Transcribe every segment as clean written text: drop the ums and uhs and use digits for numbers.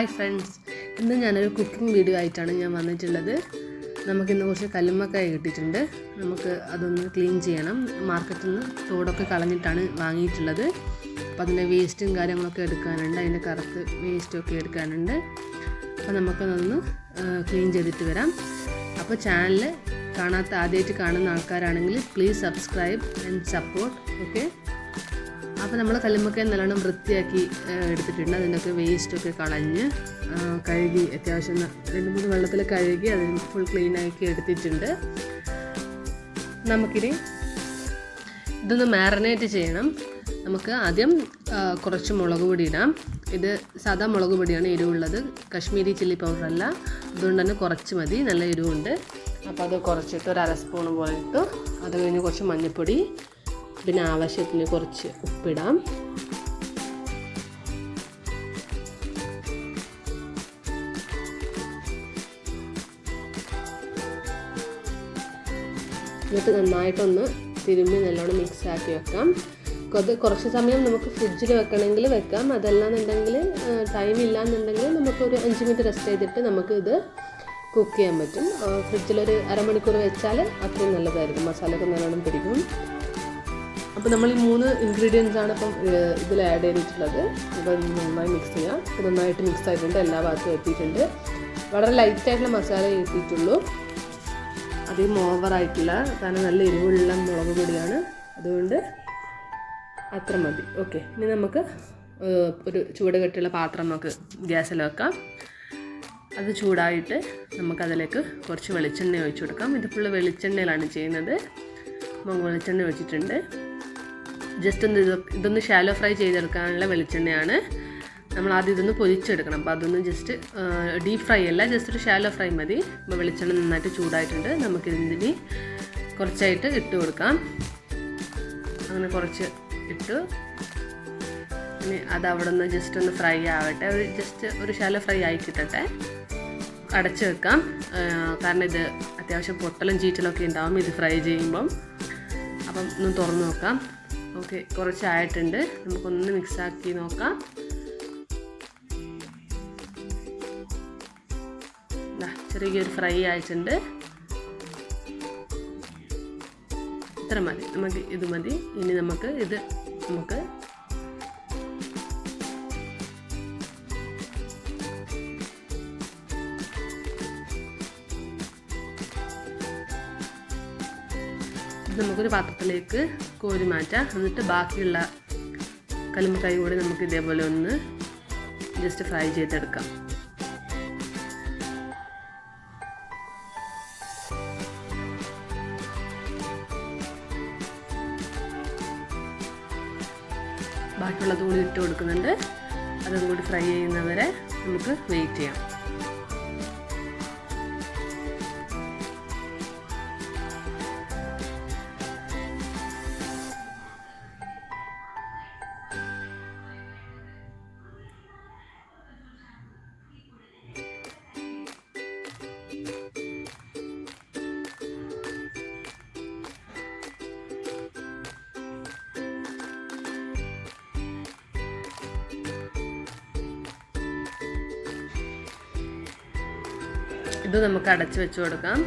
Hi friends, ഇന്ന് ഞാനൊരു cooking video ആയിട്ടാണ് ഞാൻ വന്നിട്ടുള്ളത്. നമുക്കിന്ന് കുറച്ച് കല്ലുമ്മക്കായ കിട്ടിയിട്ടുണ്ട്. നമുക്ക് അതൊന്ന് ക്ലീൻ ചെയ്യണം. മാർക്കറ്റിൽ നിന്ന് തോടൊക്കെ കളഞ്ഞിട്ടാണ് വാങ്ങിയിട്ടുള്ളത്. അപ്പോൾ അതിൻ്റെ വേസ്റ്റും കാര്യങ്ങളൊക്കെ എടുക്കാനുണ്ട്, അതിൻ്റെ കറുത്ത് വേസ്റ്റൊക്കെ എടുക്കാനുണ്ട്. അപ്പോൾ നമുക്കതൊന്ന് ക്ലീൻ ചെയ്തിട്ട് വരാം. അപ്പോൾ ചാനൽ ആദ്യമായിട്ട് കാണുന്ന ആൾക്കാരാണെങ്കിൽ please subscribe and support. Okay, അപ്പോൾ നമ്മൾ കല്ലുമ്മക്കായ നല്ലോണം വൃത്തിയാക്കി എടുത്തിട്ടുണ്ട്. അതിൻ്റെയൊക്കെ വേസ്റ്റൊക്കെ കളഞ്ഞ് കഴുകി അത്യാവശ്യം 2-3 വെള്ളത്തിൽ കഴുകി അതിന് ഫുൾ ക്ലീനാക്കി എടുത്തിട്ടുണ്ട്. നമുക്കിനി ഇതൊന്ന് മാറിനേറ്റ് ചെയ്യണം. നമുക്ക് ആദ്യം കുറച്ച് മുളക് പൊടി ഇടാം. ഇത് സാധാ മുളക് പൊടിയാണ് എരിവുള്ളത്, കശ്മീരി ചില്ലി പൗഡറല്ല. അതുകൊണ്ട് തന്നെ കുറച്ച് മതി, നല്ല എരിവുണ്ട്. അപ്പോൾ അത് കുറച്ചിട്ട് ഒരു 1/2 സ്പൂൺ പോലെ ഇട്ടു. അത് കഴിഞ്ഞ് കുറച്ച് മഞ്ഞൾപ്പൊടി, പിന്നെ ആവശ്യത്തിന് കുറച്ച് ഉപ്പിടാം. എന്നിട്ട് നന്നായിട്ടൊന്ന് തിരുമ്മി നല്ലോണം മിക്സ് ആക്കി വെക്കാം. കുറച്ച് സമയം നമുക്ക് ഫ്രിഡ്ജിൽ വെക്കണമെങ്കിൽ വെക്കാം. അതല്ലാന്നുണ്ടെങ്കിൽ ടൈം ഇല്ലയെന്നുണ്ടെങ്കിൽ നമുക്കൊരു 5 മിനിറ്റ് റെസ്റ്റ് ചെയ്തിട്ട് നമുക്ക് ഇത് കുക്ക് ചെയ്യാൻ പറ്റും. ഫ്രിഡ്ജിലൊരു 1/2 മണിക്കൂർ വെച്ചാൽ അത്രയും നല്ലതായിരിക്കും, മസാലയൊക്കെ നല്ലോണം പിടിക്കും. അപ്പോൾ നമ്മൾ ഈ 3 ഇൻഗ്രീഡിയൻസ് ആണ് ഇപ്പം ഇതിൽ ആഡ് ചെയ്തിട്ടുള്ളത്. ഇപ്പോൾ നന്നായി മിക്സ് ചെയ്യാം. ഇപ്പോൾ നന്നായിട്ട് മിക്സ് ആയിട്ടുണ്ട്, എല്ലാ ഭാഗത്തും എത്തിയിട്ടുണ്ട്. വളരെ ലൈറ്റായിട്ടുള്ള മസാല എത്തിയിട്ടുള്ളൂ, അധികം ഓവറായിട്ടില്ല. കാരണം നല്ല എരിവുള്ള മുളക് പൊടിയാണ്, അതുകൊണ്ട് അത്ര മതി. ഓക്കെ, ഇനി നമുക്ക് ഒരു ചൂട് കെട്ടുള്ള പാത്രം നമുക്ക് ഗ്യാസിൽ വെക്കാം. അത് ചൂടായിട്ട് നമുക്കതിലേക്ക് കുറച്ച് വെളിച്ചെണ്ണ ഒഴിച്ചു കൊടുക്കാം. ഇത് ഫുള്ള് വെളിച്ചെണ്ണയിലാണ് ചെയ്യുന്നത്. വെളിച്ചെണ്ണ ഒഴിച്ചിട്ടുണ്ട്. ജസ്റ്റ് ഒന്ന് ഇതൊന്ന് ഷാലോ ഫ്രൈ ചെയ്തെടുക്കാനുള്ള വെളിച്ചെണ്ണയാണ്. നമ്മൾ ആദ്യം ഇതൊന്ന് പൊരിച്ചെടുക്കണം. അപ്പോൾ അതൊന്ന് ജസ്റ്റ് ഡീപ്പ് ഫ്രൈ അല്ല, ജസ്റ്റ് ഒരു ഷാലോ ഫ്രൈ മതി. അപ്പോൾ വെളിച്ചെണ്ണ നന്നായിട്ട് ചൂടായിട്ടുണ്ട്. നമുക്കിതിന് കുറച്ചായിട്ട് ഇട്ട് കൊടുക്കാം. അങ്ങനെ കുറച്ച് ഇട്ട് ഇനി അത് അവിടെ നിന്ന് ജസ്റ്റ് ഒന്ന് ഫ്രൈ ആവട്ടെ. ജസ്റ്റ് ഒരു ഷാലോ ഫ്രൈ ആയി കിട്ടട്ടെ. അടച്ച് വെക്കാം. കാരണം ഇത് അത്യാവശ്യം പൊട്ടലും ചീറ്റലൊക്കെ ഉണ്ടാവും ഇത് ഫ്രൈ ചെയ്യുമ്പം. അപ്പം ഒന്ന് തുറന്ന് നോക്കാം. ഓക്കെ, കുറച്ചായിട്ടുണ്ട്. നമുക്കൊന്ന് മിക്സാക്കി നോക്കാം. ചെറിയൊരു ഫ്രൈ ആയിട്ടുണ്ട്. ഇത്ര മതി, നമുക്ക് ഇത് മതി. ഇനി നമുക്ക് നമുക്കൊരു പാത്രത്തിലേക്ക് കോരി മാറ്റാം. എന്നിട്ട് ബാക്കിയുള്ള കല്ലുമ്മക്കായ കൂടി നമുക്ക് ഇതേപോലെ ഒന്ന് ജസ്റ്റ് ഫ്രൈ ചെയ്തെടുക്കാം. ബാക്കിയുള്ളത് കൂടി ഇട്ട് കൊടുക്കുന്നുണ്ട്. അതും കൂടി ഫ്രൈ ചെയ്യുന്നവരെ നമുക്ക് വെയിറ്റ് ചെയ്യാം. ഇത് നമുക്ക് അടച്ച് വെച്ച് കൊടുക്കാം.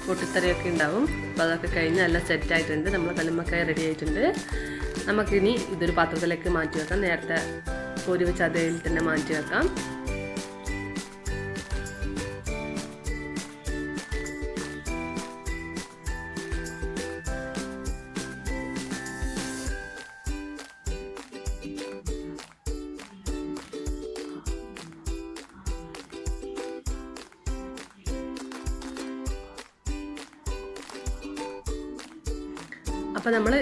പൊട്ടിത്തെറിയൊക്കെ ഉണ്ടാവും. അപ്പോൾ അതൊക്കെ കഴിഞ്ഞ് നല്ല സെറ്റായിട്ടുണ്ട്. നമ്മൾ കല്ലുമ്മക്കായ റെഡി ആയിട്ടുണ്ട്. നമുക്കിനി ഇതൊരു പാത്രത്തിലേക്ക് മാറ്റി വെക്കാം. നേരത്തെ കോരി വെച്ച് അതേൽ തന്നെ മാറ്റി വെക്കാം. അപ്പോൾ നമ്മൾ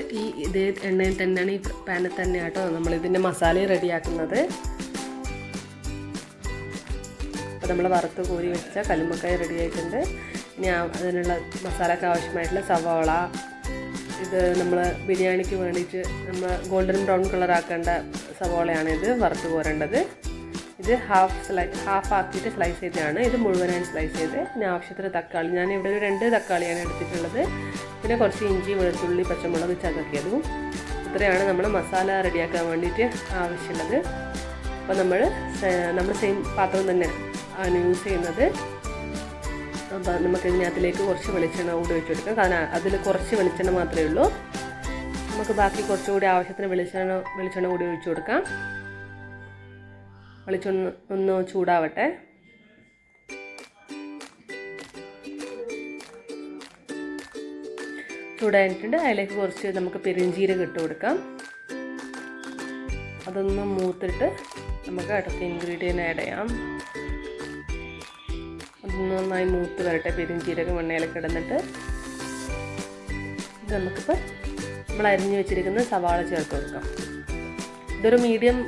ഇതേ എണ്ണയിൽ തന്നെയാണ്, ഈ പാനിൽ തന്നെ കേട്ടോ നമ്മൾ ഇതിൻ്റെ മസാലയും റെഡിയാക്കുന്നത്. അപ്പോൾ നമ്മൾ വറുത്ത് കോരി വെച്ച കല്ലുമ്മക്കായ റെഡി ആയിട്ടുണ്ട്. ഇനി അതിനുള്ള മസാലയ്ക്ക് ആവശ്യമായിട്ടുള്ള സവാള, ഇത് നമ്മൾ ബിരിയാണിക്ക് വേണ്ടിയിട്ട് നമ്മൾ ഗോൾഡൻ ബ്രൗൺ കളർ ആക്കേണ്ട സവാളയാണ് ഇത് വറുത്ത് കോരേണ്ടത്. ഇത് ഹാഫ് ആക്കിയിട്ട് സ്ലൈസ് ചെയ്തതാണ്. ഇത് മുഴുവനായി സ്ലൈസ് ചെയ്ത്. പിന്നെ ആവശ്യത്തിന് തക്കാളി, ഞാൻ ഇവിടെ ഒരു 2 തക്കാളിയാണ് എടുത്തിട്ടുള്ളത്. പിന്നെ കുറച്ച് ഇഞ്ചി, വെളുത്തുള്ളി, പച്ചമുളക് ചതക്കിയതും. ഇത്രയാണ് നമ്മൾ മസാല റെഡിയാക്കാൻ വേണ്ടിയിട്ട് ആവശ്യമുള്ളത്. അപ്പോൾ നമ്മൾ സെയിം പാത്രം തന്നെ ആണ് യൂസ് ചെയ്യുന്നത്. അപ്പോൾ നമുക്ക് ഇതിനകത്തിലേക്ക് കുറച്ച് വെളിച്ചെണ്ണ കൂടി ഒഴിച്ച് കൊടുക്കാം. കാരണം അതിൽ കുറച്ച് വെളിച്ചെണ്ണ മാത്രമേ ഉള്ളൂ. നമുക്ക് ബാക്കി കുറച്ചുകൂടി ആവശ്യത്തിന് വെളിച്ചെണ്ണ കൂടി ഒഴിച്ച് കൊടുക്കാം. വെളിച്ചെണ്ണ ഒന്ന് ചൂടാവട്ടെ. ചൂടായിട്ടുണ്ട്. അതിലേക്ക് കുറച്ച് നമുക്ക് പെരുംജീരകം ഇട്ട് കൊടുക്കാം. അതൊന്ന് മൂത്തിട്ട് നമുക്ക് അടുത്ത ഇൻഗ്രീഡിയൻ്റ് ആഡ് ചെയ്യാം. അതൊന്ന് നന്നായി മൂത്ത് വരട്ടെ. പെരുംജീരകം എണ്ണയിലേക്ക് ഇടുന്നിട്ട് ഇത് നമുക്കിപ്പോൾ നമ്മൾ അരിഞ്ഞു വെച്ചിരിക്കുന്ന സവാള ചേർത്ത് കൊടുക്കാം. ഇതൊരു മീഡിയം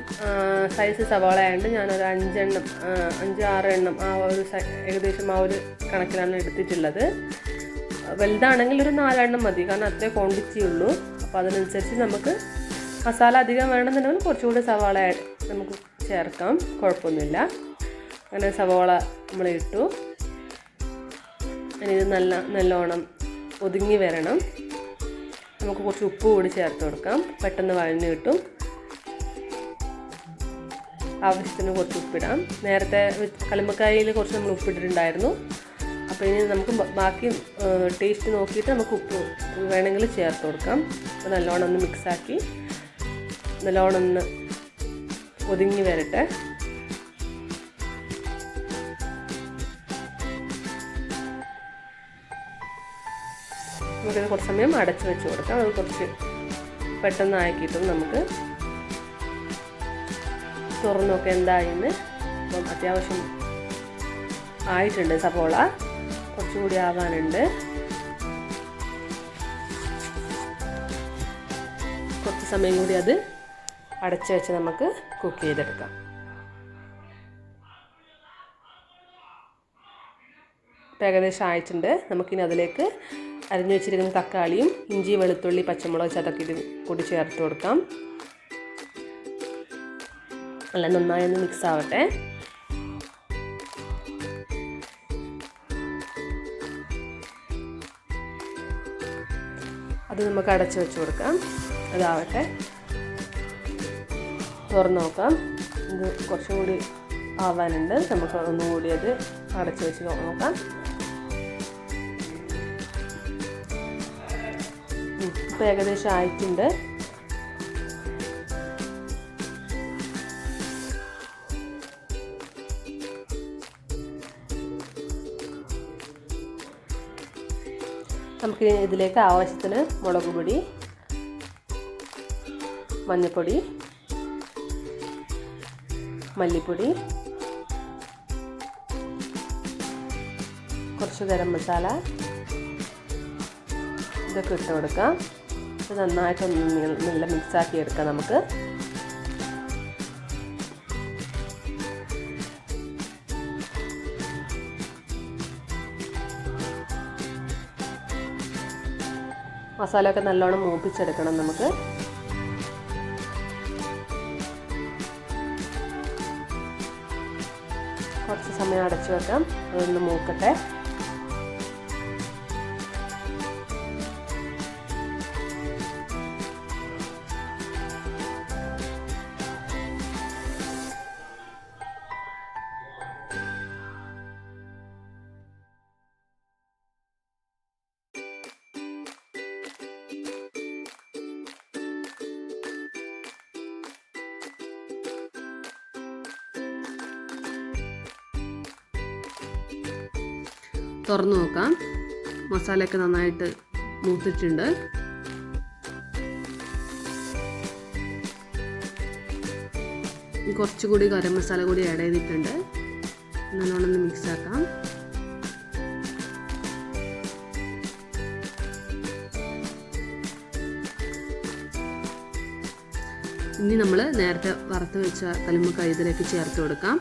സൈസ് സവാള ആയതുകൊണ്ട് ഞാനൊരു 5-6 എണ്ണം ഏകദേശം ആ ഒരു കണക്കിലാണ് എടുത്തിട്ടുള്ളത്. വലുതാണെങ്കിൽ ഒരു 4 എണ്ണം മതി, കാരണം അത്രേ ക്വാണ്ടിറ്റി ഉള്ളൂ. അപ്പോൾ അതിനനുസരിച്ച് നമുക്ക് മസാല അധികം വേണമെന്നുണ്ടെങ്കിൽ കുറച്ചുകൂടി സവാള നമുക്ക് ചേർക്കാം, കുഴപ്പമൊന്നുമില്ല. അങ്ങനെ സവാള നമ്മൾ ഇട്ടു. ഇത് നല്ലോണം ഒതുങ്ങി വരണം. നമുക്ക് കുറച്ച് ഉപ്പ് കൂടി ചേർത്ത് കൊടുക്കാം, പെട്ടെന്ന് വഴഞ്ഞു കിട്ടും. ആവശ്യത്തിന് കുറച്ച് ഉപ്പിടാം. നേരത്തെ കല്ലുമ്മക്കായയിൽ കുറച്ച് നമ്മൾ ഉപ്പിട്ടിട്ടുണ്ടായിരുന്നു. അപ്പോൾ ഇനി നമുക്ക് ബാക്കി ടേസ്റ്റ് നോക്കിയിട്ട് നമുക്ക് ഉപ്പ് വേണമെങ്കിൽ ചേർത്ത് കൊടുക്കാം. അപ്പോൾ നല്ലോണം ഒന്ന് മിക്സാക്കി നല്ലോണം ഒന്ന് ഒതുങ്ങി വരട്ടെ. നമുക്കിത് കുറച്ച് സമയം അടച്ച് വെച്ച് കൊടുക്കാം. അത് കുറച്ച് പെട്ടെന്ന് ആക്കിയിട്ടും നമുക്ക് തുറന്നൊക്കെ എന്തായിന്ന്. അപ്പം അത്യാവശ്യം ആയിട്ടുണ്ട് സവോള, കുറച്ചുകൂടി ആവാനുണ്ട്. കുറച്ച് സമയം കൂടി അത് അടച്ച് വെച്ച് നമുക്ക് കുക്ക് ചെയ്തെടുക്കാം. ഏകദേശം ആയിട്ടുണ്ട്. നമുക്കിനി അതിലേക്ക് അരിഞ്ഞു വെച്ചിരിക്കുന്ന തക്കാളിയും ഇഞ്ചി, വെളുത്തുള്ളി, പച്ചമുളക് ചതക്കിയിട്ട് കൂടി ചേർത്ത് കൊടുക്കാം. നല്ല നന്നായി ഒന്ന് മിക്സ് ആവട്ടെ. അത് നമുക്ക് അടച്ചു വെച്ച് കൊടുക്കാം. അതാവട്ടെ. തുറന്ന് നോക്കാം. ഇത് കുറച്ചും കൂടി ആവാനുണ്ട്. നമുക്ക് ഒന്നുകൂടി അത് അടച്ചു വെച്ച് നോക്കാം. ഇപ്പോൾ ഏകദേശം ആയിട്ടുണ്ട്. നമുക്ക് ഇതിലേക്ക് ആവശ്യത്തിന് മുളക് പൊടി, മഞ്ഞൾപ്പൊടി, മല്ലിപ്പൊടി, കുറച്ച് ഗരം മസാല ഇതൊക്കെ ഇട്ട് കൊടുക്കാം. ഇത് നന്നായിട്ടൊന്ന് നല്ല മിക്സാക്കി എടുക്കാം. നമുക്ക് മസാലയൊക്കെ നല്ലോണം മൂപ്പിച്ചെടുക്കണം. നമുക്ക് കുറച്ച് സമയം അടച്ചു വെക്കാം. അതൊന്ന് മൂക്കട്ടെ. തുറന്നു നോക്കാം. മസാലയൊക്കെ നന്നായിട്ട് മൂത്തിട്ടുണ്ട്. കുറച്ചുകൂടി ഗരം മസാല കൂടി ആഡ് ചെയ്തിട്ടുണ്ട്. നല്ലോണം ഒന്ന് മിക്സ് ആക്കാം. ഇനി നമ്മൾ നേരത്തെ വറുത്ത് വെച്ച കല്ലുമ്മക്കായ ഇതിലേക്ക് ചേർത്ത് കൊടുക്കാം.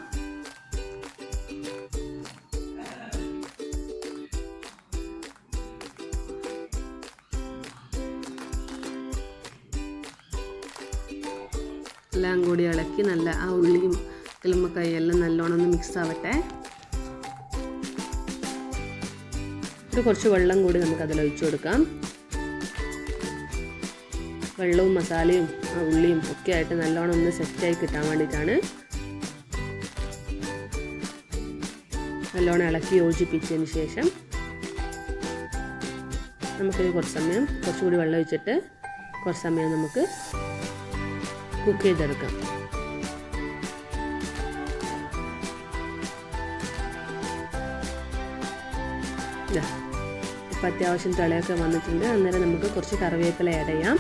എല്ലാം കൂടി ഇളക്കി നല്ല ആ ഉള്ളിയും കല്ലുമ്മക്കായും എല്ലാം നല്ലോണം ഒന്ന് മിക്സ് ആവട്ടെ. കുറച്ച് വെള്ളം കൂടി നമുക്ക് അതിൽ ഒഴിച്ചു കൊടുക്കാം. വെള്ളവും മസാലയും ആ ഉള്ളിയും ഒക്കെ ആയിട്ട് നല്ലോണം ഒന്ന് സെറ്റായി കിട്ടാൻ വേണ്ടിയിട്ടാണ്. നല്ലോണം ഇളക്കി യോജിപ്പിച്ചതിന് ശേഷം നമുക്കിത് കുറച്ചുകൂടി വെള്ളം ഒഴിച്ചിട്ട് കുറച്ച് സമയം നമുക്ക് കുക്ക് ചെയ്തെടുക്കാം. ഇപ്പം അത്യാവശ്യം തിളയൊക്കെ വന്നിട്ടുണ്ട്. അന്നേരം നമുക്ക് കുറച്ച് കറിവേപ്പില ആഡ് ചെയ്യാം.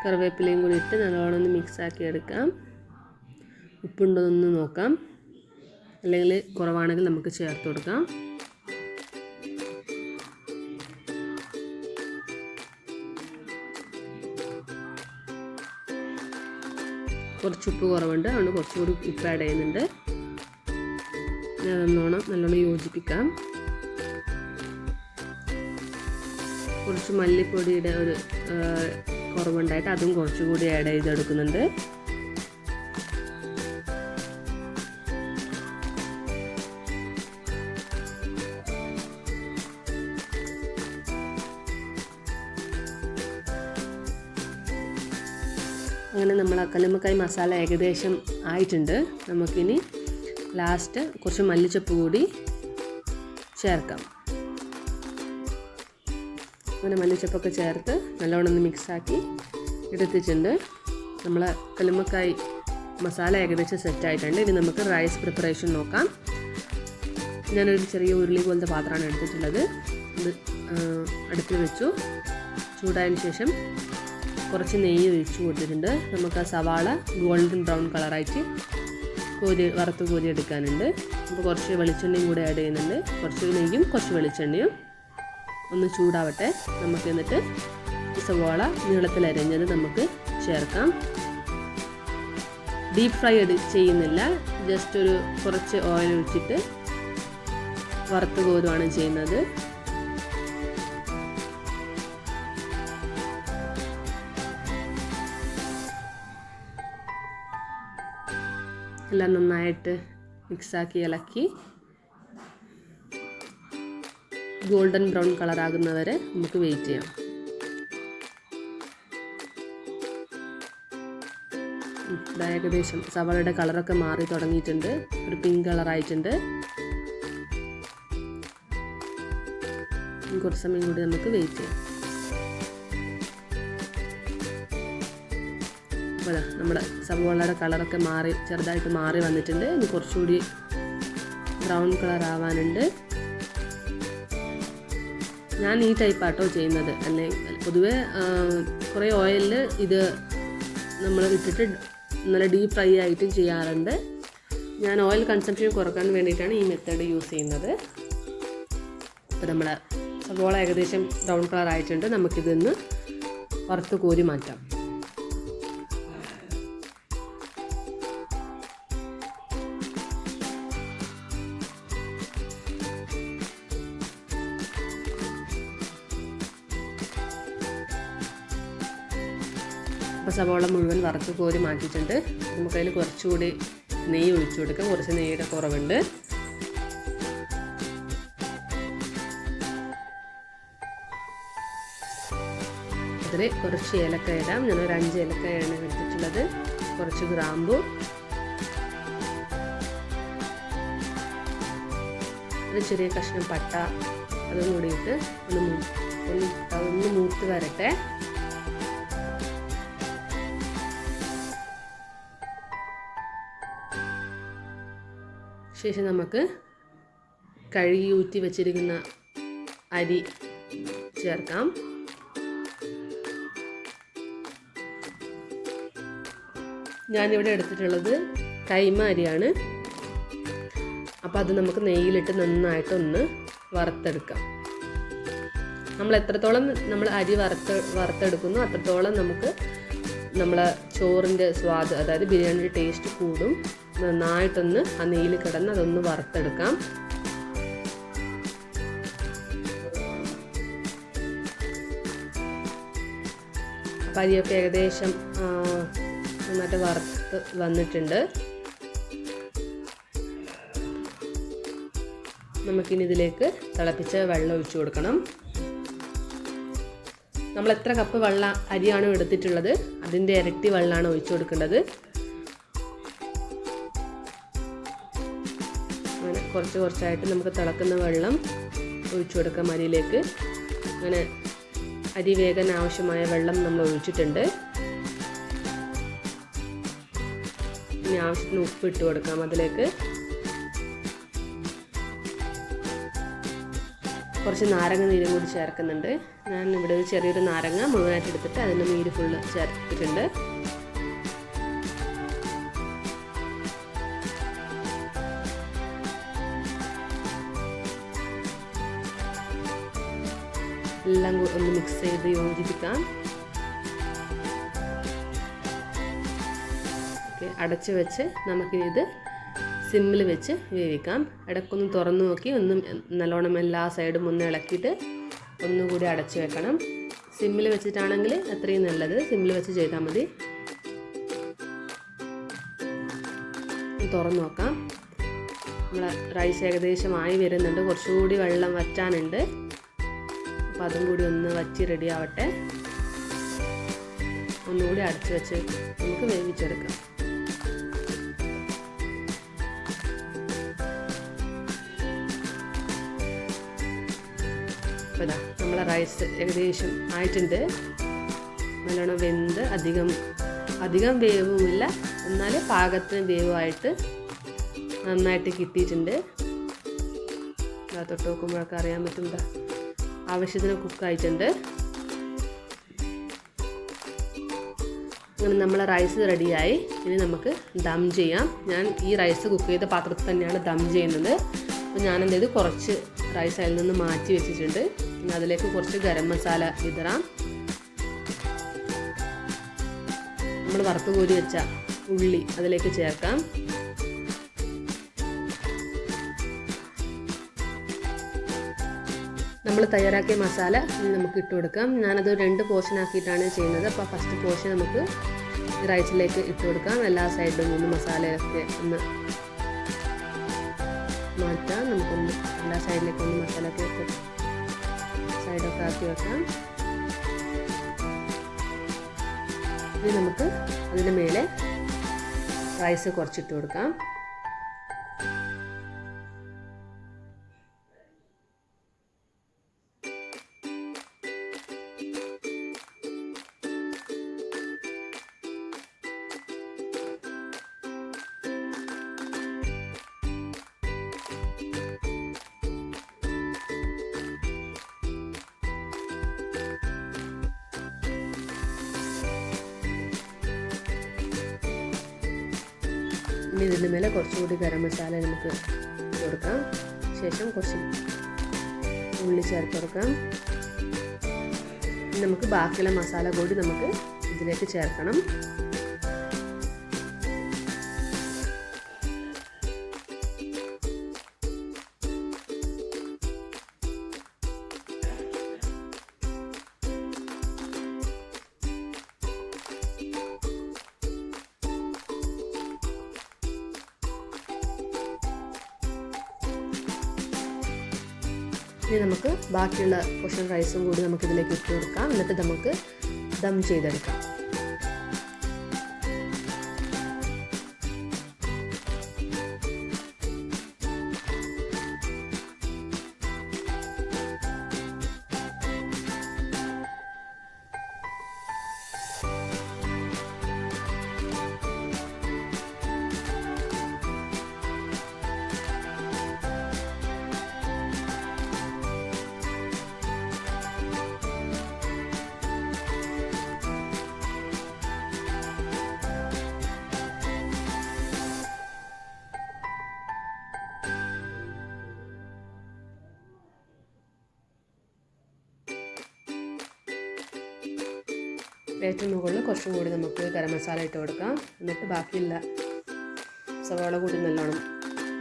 കറിവേപ്പിലയും കൂടി ഇട്ട് നല്ലോണം ഒന്ന് മിക്സാക്കി എടുക്കാം. ഉപ്പുണ്ടോയെന്ന് നോക്കാം, അല്ലെങ്കിൽ കുറവാണെങ്കിൽ നമുക്ക് ചേർത്ത് കൊടുക്കാം. കുറച്ച് ഉപ്പ് കുറവുണ്ട്, അതുകൊണ്ട് കുറച്ചുകൂടി ഉപ്പ് ആഡ് ചെയ്യുന്നുണ്ട്. നല്ലോണം യോജിപ്പിക്കാം. കുറച്ച് മല്ലിപ്പൊടിയുടെ ഒരു കുറവുണ്ടായിട്ട് അതും കുറച്ചുകൂടി ആഡ് ചെയ്തെടുക്കുന്നുണ്ട്. അങ്ങനെ നമ്മൾ കല്ലുമ്മക്കായ് മസാല ഏകദേശം ആയിട്ടുണ്ട്. നമുക്കിനി ലാസ്റ്റ് കുറച്ച് മല്ലിച്ചപ്പ് കൂടി ചേർക്കാം. അങ്ങനെ മല്ലിച്ചപ്പൊക്കെ ചേർത്ത് നല്ലോണം ഒന്ന് മിക്സാക്കി എടുത്തിട്ടുണ്ട്. നമ്മൾ കല്ലുമ്മക്കായ് മസാല ഏകദേശം സെറ്റായിട്ടുണ്ട്. ഇനി നമുക്ക് റൈസ് പ്രിപ്പറേഷൻ നോക്കാം. ഞാനൊരു ചെറിയ ഉരുളി പോലത്തെ പാത്രമാണ് എടുത്തിട്ടുള്ളത്. ഇത് അടുപ്പിൽ വെച്ചു. ചൂടായതിന് ശേഷം കുറച്ച് നെയ്യ് ഒഴിച്ച് കൊടുത്തിട്ടുണ്ട്. നമുക്ക് ആ സവാള ഗോൾഡൻ ബ്രൗൺ കളറായിട്ട് വറുത്ത് കോരി എടുക്കാനുണ്ട്. അപ്പോൾ കുറച്ച് വെളിച്ചെണ്ണയും കൂടെ ആഡ് ചെയ്യുന്നുണ്ട്. കുറച്ച് നെയ്യും കുറച്ച് വെളിച്ചെണ്ണയും ഒന്ന് ചൂടാവട്ടെ. നമുക്ക് എന്നിട്ട് ഈ സവാള നീളത്തിൽ അരിഞ്ഞത് നമുക്ക് ചേർക്കാം. ഡീപ്പ് ഫ്രൈ ചെയ്യുന്നില്ല, ജസ്റ്റ് ഒരു കുറച്ച് ഓയിൽ ഒഴിച്ചിട്ട് വറുത്ത് കോരുവാണ് ചെയ്യുന്നത്. എല്ലാം നന്നായിട്ട് മിക്സാക്കി ഇളക്കി ഗോൾഡൻ ബ്രൗൺ കളറാകുന്നവരെ നമുക്ക് വെയിറ്റ് ചെയ്യാം. ഏകദേശം സവാളയുടെ കളറൊക്കെ മാറി തുടങ്ങിയിട്ടുണ്ട്. ഒരു പിങ്ക് കളറായിട്ടുണ്ട്. കുറച്ച് സമയം കൂടി നമുക്ക് വെയിറ്റ് ചെയ്യാം. അപ്പോൾ നമ്മുടെ സവാളയുടെ കളറൊക്കെ ചെറുതായിട്ട് മാറി വന്നിട്ടുണ്ട്. ഇനി കുറച്ചുകൂടി ബ്രൗൺ കളർ ആവാനുണ്ട്. ഞാൻ ഈ ടൈപ്പാട്ടോ ചെയ്യുന്നത്. അല്ലെങ്കിൽ പൊതുവേ കുറേ ഓയിലിൽ ഇത് നമ്മൾ ഇട്ടിട്ട് നല്ല ഡീപ്പ് ഫ്രൈ ആയിട്ട് ചെയ്യാറുണ്ട്. ഞാൻ ഓയിൽ കൺസംപ്ഷൻ കുറക്കാൻ വേണ്ടിയിട്ടാണ് ഈ മെത്തേഡ് യൂസ് ചെയ്യുന്നത്. അപ്പോൾ നമ്മുടെ സവാള ഏകദേശം ബ്രൗൺ കളർ ആയിട്ടുണ്ട്. നമുക്കിതൊന്ന് വറുത്ത് കോരി മാറ്റാം. അപ്പോൾ സവാള മുഴുവൻ വറുത്ത് കോരി മാറ്റിയിട്ടുണ്ട്. നമുക്കതിൽ കുറച്ചുകൂടി നെയ്യ് ഒഴിച്ചു കൊടുക്കാം. കുറച്ച് നെയ്യുടെ കുറവുണ്ട്. അതിൽ കുറച്ച് ഏലക്ക ഇടാം. ഞാനൊരു 5 ഏലക്കയാണ് എടുത്തിട്ടുള്ളത്. കുറച്ച് ഗ്രാമ്പു, ഒരു ചെറിയ കഷ്ണം പട്ട, അതും കൂടിയിട്ട് ഒന്ന് മൂത്ത് വരട്ടെ. ശേഷം നമുക്ക് കഴുകി ഊറ്റി വെച്ചിരിക്കുന്ന അരി ചേർക്കാം. ഞാനിവിടെ എടുത്തിട്ടുള്ളത് കൈമ അരിയാണ്. അപ്പോൾ അത് നമുക്ക് നെയ്യിലിട്ട് നന്നായിട്ടൊന്ന് വറുത്തെടുക്കാം. നമ്മൾ എത്രത്തോളം അരി വറുത്തെടുക്കുന്നു അത്രത്തോളം നമുക്ക് നമ്മളെ ചോറിൻ്റെ സ്വാദ്, അതായത് ബിരിയാണിയുടെ ടേസ്റ്റ് കൂടും. നന്നായിട്ടൊന്ന് ആ നെയ്യിൽ കിടന്ന് അതൊന്ന് വറുത്തെടുക്കാം. അപ്പം അരിയൊക്കെ ഏകദേശം നന്നായിട്ട് വറുത്ത് വന്നിട്ടുണ്ട്. നമുക്കിനി ഇതിലേക്ക് തിളപ്പിച്ച വെള്ളം ഒഴിച്ചു കൊടുക്കണം. നമ്മൾ എത്ര കപ്പ് വെള്ളം അരിയാണോ എടുത്തിട്ടുള്ളത് അതിൻ്റെ ഇരട്ടി വെള്ളമാണ് ഒഴിച്ചു കൊടുക്കേണ്ടത്. അങ്ങനെ കുറച്ച് കുറച്ചായിട്ട് നമുക്ക് തിളക്കുന്ന വെള്ളം ഒഴിച്ചു കൊടുക്കാം അരിയിലേക്ക്. അങ്ങനെ അരി വേകാൻ ആവശ്യമായ വെള്ളം നമ്മൾ ഒഴിച്ചിട്ടുണ്ട്. ഇനി ആവശ്യത്തിന് ഉപ്പ് ഇട്ട് കൊടുക്കാം അതിലേക്ക്. കുറച്ച് നാരങ്ങ നീരും കൂടി ചേർക്കുന്നുണ്ട്. ഞാൻ ഇവിടെ ഒരു ചെറിയൊരു നാരങ്ങ മുഴുവനായിട്ട് എടുത്തിട്ട് അതിൻ്റെ നീര് ഫുള്ള് ചേർത്തിട്ടുണ്ട്. എല്ലാം ഒന്ന് മിക്സ് ചെയ്ത് യോജിപ്പിക്കാം. അടച്ച് വെച്ച് നമുക്കിത് സിമ്മിൽ വെച്ച് വേവിക്കാം. ഇടയ്ക്കൊന്ന് തുറന്നു നോക്കി ഒന്ന് നല്ലോണം എല്ലാ സൈഡും ഒന്ന് ഇളക്കിയിട്ട് ഒന്നുകൂടി അടച്ച് വെക്കണം. സിമ്മിൽ വെച്ചിട്ടാണെങ്കിൽ അത്രയും നല്ലത്. സിമ്മിൽ വെച്ച് ചെയ്താൽ മതി. തുറന്നു നോക്കാം. നമ്മളെ റൈസ് ഏകദേശം ആയി വരുന്നുണ്ട്. കുറച്ചുകൂടി വെള്ളം വറ്റാനുണ്ട്. അപ്പോൾ അതും കൂടി ഒന്ന് വറ്റി റെഡി ആവട്ടെ. ഒന്നുകൂടി അടച്ച് വെച്ച് നമുക്ക് വേവിച്ചെടുക്കാം. അപ്പോൾ ഇതാ നമ്മളെ റൈസ് ഏകദേശം ആയിട്ടുണ്ട്. നല്ലോണം വെന്ത് അധികം വേവുമില്ല, എന്നാൽ പാകത്തിന് വേവുമായിട്ട് നന്നായിട്ട് കിട്ടിയിട്ടുണ്ട്. തൊട്ട് നോക്കുമ്പോഴൊക്കെ അറിയാൻ പറ്റും ആവശ്യത്തിന് കുക്കായിട്ടുണ്ട്. അങ്ങനെ നമ്മളെ റൈസ് റെഡിയായി. ഇനി നമുക്ക് ദം ചെയ്യാം. ഞാൻ ഈ റൈസ് കുക്ക് ചെയ്ത പാത്രത്തിൽ തന്നെയാണ് ദം ചെയ്യുന്നത്. അപ്പോൾ ഞാൻ എന്ത് ചെയ്തു, കുറച്ച് റൈസ് അതിൽ നിന്ന് മാറ്റി വെച്ചിട്ടുണ്ട്. ഇനി അതിലേക്ക് കുറച്ച് ഗരം മസാല വിതറാം. നമ്മൾ വറുത്ത് കോരി വെച്ച ഉള്ളി അതിലേക്ക് ചേർക്കാം. നമ്മൾ തയ്യാറാക്കിയ മസാല നമുക്ക് ഇട്ട് കൊടുക്കാം. ഞാനത് 2 പോർഷൻ ആക്കിയിട്ടാണ് ചെയ്യുന്നത്. അപ്പോൾ ഫസ്റ്റ് പോർഷൻ നമുക്ക് റൈസിലേക്ക് ഇട്ട് കൊടുക്കാം. എല്ലാ സൈഡിലും ഒന്ന് മസാലയൊക്കെ ഒന്ന് മാറ്റാം. നമുക്കൊന്ന് എല്ലാ സൈഡിലേക്കൊന്ന് മസാലയൊക്കെ ഇട്ട് സൈഡൊക്കെ ആക്കി വെക്കാം. ഇനി നമുക്ക് അതിൻ്റെ മേലെ റൈസ് കുറച്ചിട്ട് കൊടുക്കാം. ഇനി ഇതിൻ്റെ മേലെ കുറച്ചുകൂടി ഗരം മസാല നമുക്ക് കൊടുക്കാം. ശേഷം കുറച്ച് ഉള്ളി ചേർത്ത് കൊടുക്കാം. ഇനി നമുക്ക് ബാക്കിയുള്ള മസാല കൂടി നമുക്ക് ഇതിലേക്ക് ചേർക്കണം. ഇനി നമുക്ക് ബാക്കിയുള്ള പോർഷൻ റൈസും കൂടി നമുക്ക് ഇതിലേക്ക് ഇട്ട് കൊടുക്കാം. എന്നിട്ട് നമുക്ക് ദം ചെയ്തെടുക്കാം. ഏറ്റവും മുകളിൽ കുറച്ചും കൂടി നമുക്ക് ഗരം മസാല ഇട്ട് കൊടുക്കാം. എന്നിട്ട് ബാക്കിയുള്ള സവാള കൂടി നല്ലോണം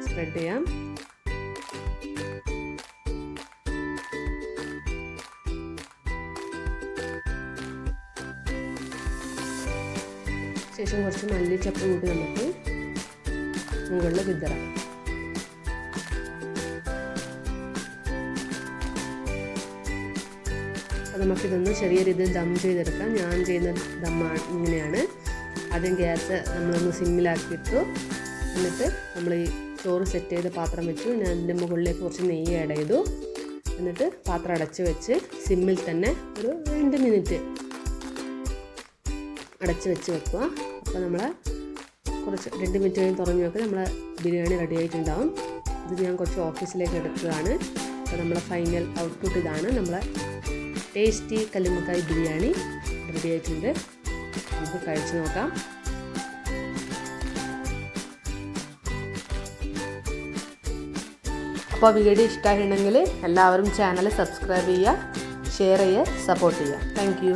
സ്പ്രെഡ് ചെയ്യാം. ശേഷം കുറച്ച് മല്ലിച്ചപ്പ് കൂടി നമുക്ക് മുകളിൽ വിതറാം. നമുക്കിതൊന്ന് ചെറിയ രീതിയിൽ ദം ചെയ്തെടുക്കാം. ഞാൻ ചെയ്യുന്ന ദമ്മാണ് ഇങ്ങനെയാണ്. ആദ്യം ഗ്യാസ് നമ്മളൊന്ന് സിമ്മിലാക്കിയിട്ടു. എന്നിട്ട് നമ്മൾ ഈ ചോറ് സെറ്റ് ചെയ്ത പാത്രം വെച്ചു. ഞാൻ അതിൻ്റെ മുകളിലേക്ക് കുറച്ച് നെയ്യ് ആഡ് ചെയ്തു. എന്നിട്ട് പാത്രം അടച്ച് വെച്ച് സിമ്മിൽ തന്നെ ഒരു 2 മിനിറ്റ് അടച്ച് വെക്കുക. അപ്പോൾ നമ്മൾ കുറച്ച് 2 മിനിറ്റ് കഴിഞ്ഞ് തുറന്ന് നോക്കി നമ്മളെ ബിരിയാണി റെഡി ആയിട്ടുണ്ടാവും. ഇത് ഞാൻ കുറച്ച് ഓഫീസിലേക്ക് എടുത്തതാണ്. അപ്പോൾ നമ്മളെ ഫൈനൽ ഔട്ട്പുട്ട് ഇതാണ്. നമ്മളെ ടേസ്റ്റി കല്ലുമ്മക്കായ് ബിരിയാണി റെഡി ആയിട്ടുണ്ട്. നമുക്ക് കഴിച്ച് നോക്കാം. അപ്പോൾ വീഡിയോ ഇഷ്ടമായിട്ടുണ്ടെങ്കിൽ എല്ലാവരും ചാനൽ സബ്സ്ക്രൈബ് ചെയ്യുക, ഷെയർ ചെയ്യുക, സപ്പോർട്ട് ചെയ്യുക. Thank you.